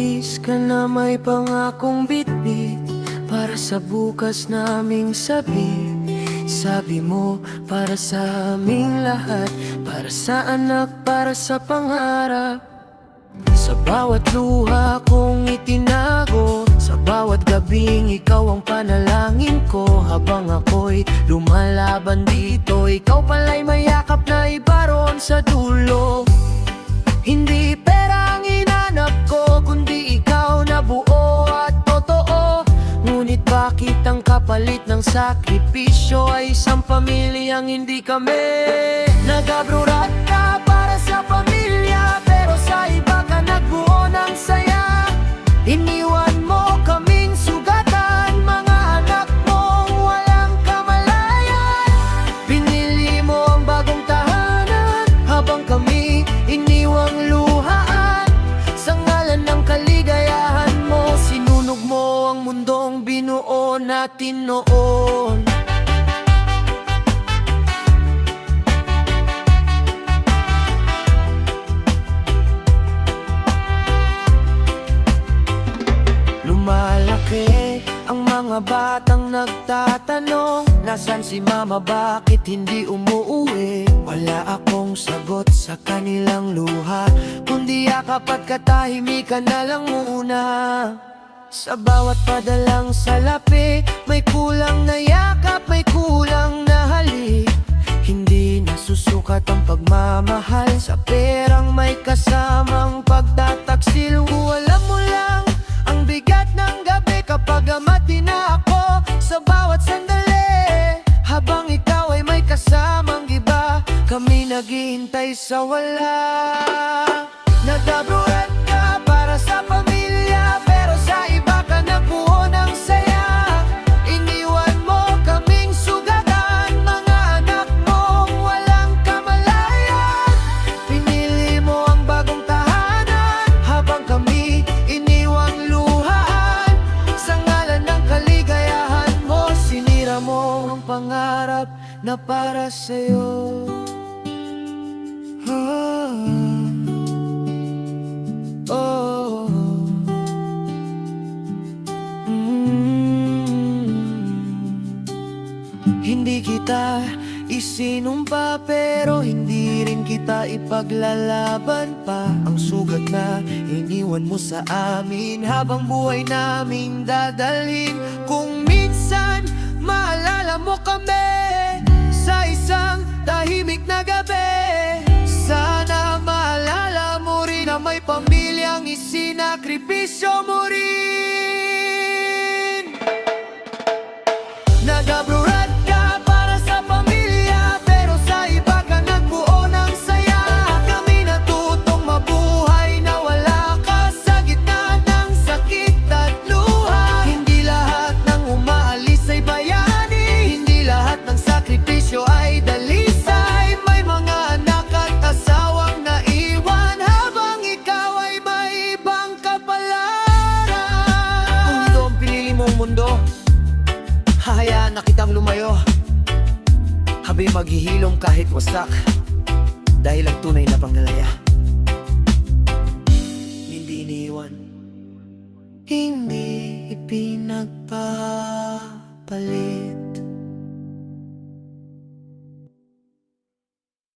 umalis ka na may pangakong bitbit para sa bukas naming sabi. Sabi mo para sa aming lahat, para sa anak, para sa pangarap. Sa bawat luha kong itinago, sa bawat gabing ikaw ang panalangin ko. Habang ako'y lumalaban dito, ikaw pala'y mayakap na iba roon sa dulo. Hindi pera ang hinanap ko, kundi ikaw na buo at totoo. Ngunit bakit ang kapalit ng sakripisyo ay isang pamilyang hindi kami? Nagabrurat ka para sa pamilya, pero sa iba ka nagbuo ng saya. Iniwan mo kaming sugatan, mga anak mong walang kamalayan. Pinili mo ang bagong tahanan, habang kami iniwang luhaan. Sa ngalan ng kaligayahan mo, sinunog mo ang mundong binuo natin noon. Lumalaki ang mga batang nagtatanong, nasan si mama, bakit hindi umuuwi? Wala akong sagot sa kanilang luha, kundi yakap at katahimikan na lang muna. Sa bawat padalang salapi, may kulang na yakap, may kulang na halik. Hindi nasusukat ang pagmamahal sa perang may kasamang pagtataksil. Alam mo lang ang bigat ng gabi kapag amati na ako sa bawat sandali. Habang ikaw ay may kasamang iba, kami naghihintay sa wala. Nagabrurat ka para sa pamilya, pero sa iba ka nagbuo ng saya. Iniwan mo kaming sugatan, mga anak mong walang kamalayan. Pinili mo ang bagong tahanan, habang kami iniwang luhaan. Sa ngalan ng kaligayahan mo, sinira mo ang pangarap na para sa'yo. Oh, Hindi kita isinumpa, pero hindi rin kita ipaglalaban pa. Ang sugat na iniwan mo sa amin, habang buhay naming dadalhin. Kung minsan maalala mo kami sa isang tahimik na gabi, sana maalala mo rin na may pamilyang isinakripisyo mo rin. Nagabrurat ka para sa pamilya, pero sa iba ka nagbuo ng saya. Kami natutong mabuhay na wala ka sa gitna ng sakit at luha. Hindi lahat ng umaalis ay bayani, hindi lahat ng sakripisyo ay dalisay. May mga anak at asawang naiwan, habang ikaw ay may ibang kapalaran. Kung ito ang pinili mong mundo, hahayaan na kitang lumayo. Habi maghihilom kahit wasak, dahil ang tunay na panglalaya hindi iniwan, hindi ipinagpapalit.